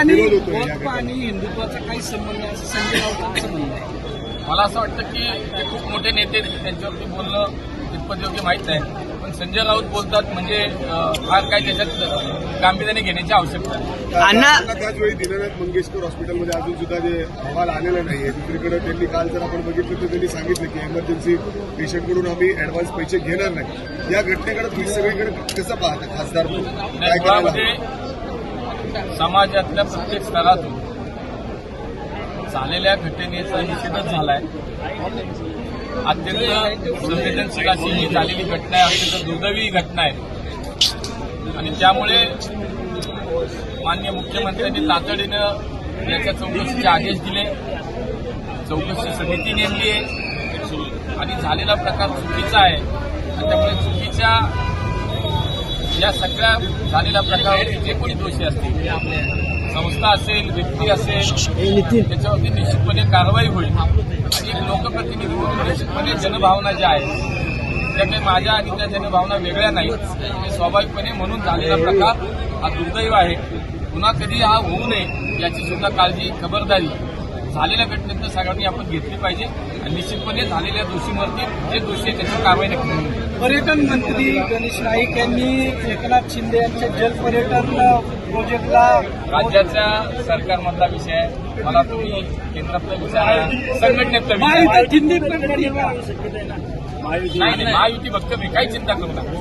आणि हिंदुत्वाचा काही संबंध नाही असं संजय राऊतांचं म्हणणं आहे. मला असं वाटतं की ते खूप मोठे नेते आहेत, त्यांच्यावरती बोलणं कितपत योग्य माहीत नाही. पण संजय राऊत बोलतात म्हणजे फार काय त्याच्यात गांभीर्याने घेण्याची आवश्यकता आहे. अण्णा त्याचवेळी दीनानाथ मंगेशकर हॉस्पिटलमध्ये अजून सुद्धा जे अहवाल आलेला नाहीये. दुसरीकडे त्यांनी काल जर आपण बघितलं तर त्यांनी सांगितलं की इमर्जन्सी पेशंटकडून आम्ही ऍडव्हान्स पैसे घेणार नाही. या घटनेकडे तुम्ही सगळीकडे कसं पाहता खासदार काय मुळामध्ये समाजातल्या प्रत्येक स्तरातून झालेल्या घटनेचा निषेधच झालाय. अत्यंत संवेदनशील अशी ही झालेली घटना आहे, अत्यंत दुर्दैवी घटना आहे. आणि त्यामुळे माननीय मुख्यमंत्र्यांनी तातडीनं याच्या चौकशीचे आदेश दिले. चौकशी समिती नेमली आहे आणि झालेला प्रकार चुकीचा आहे. आणि त्यामुळे चुकीच्या या सगळ्या झालेल्या प्रकारावरती जे कोणी दोषी असतील, संस्था असेल, व्यक्ती असेल, त्याच्यावरती निश्चितपणे कारवाई होईल. आणि एक लोकप्रतिनिधी म्हणून निश्चितपणे जनभावना ज्या आहेत त्या काही माझ्या आणि त्या जनभावना वेगळ्या नाहीत. हे स्वाभाविकपणे म्हणून झालेला प्रकार हा दुर्दैव आहे. पुन्हा कधी हा होऊ नये याची सुद्धा काळजी, खबरदारी झालेल्या घटनेतनं सगळ्यांनी आपण घेतली पाहिजे. आणि निश्चितपणे झालेल्या दोषींवरती जे दोषी आहेत त्याची कारवाई नक्की होईल. पर्यटन मंत्री गणेश नाईक यांनी एकनाथ शिंदे यांच्या जलपर्यटन प्रोजेक्टला राज्याच्या सरकारमधला विषय आहे. मला तुम्ही केंद्रातला विचारा, संघटनेतला विषय महायुती नाही. महायुती बघतो मी, काही चिंता करू नका.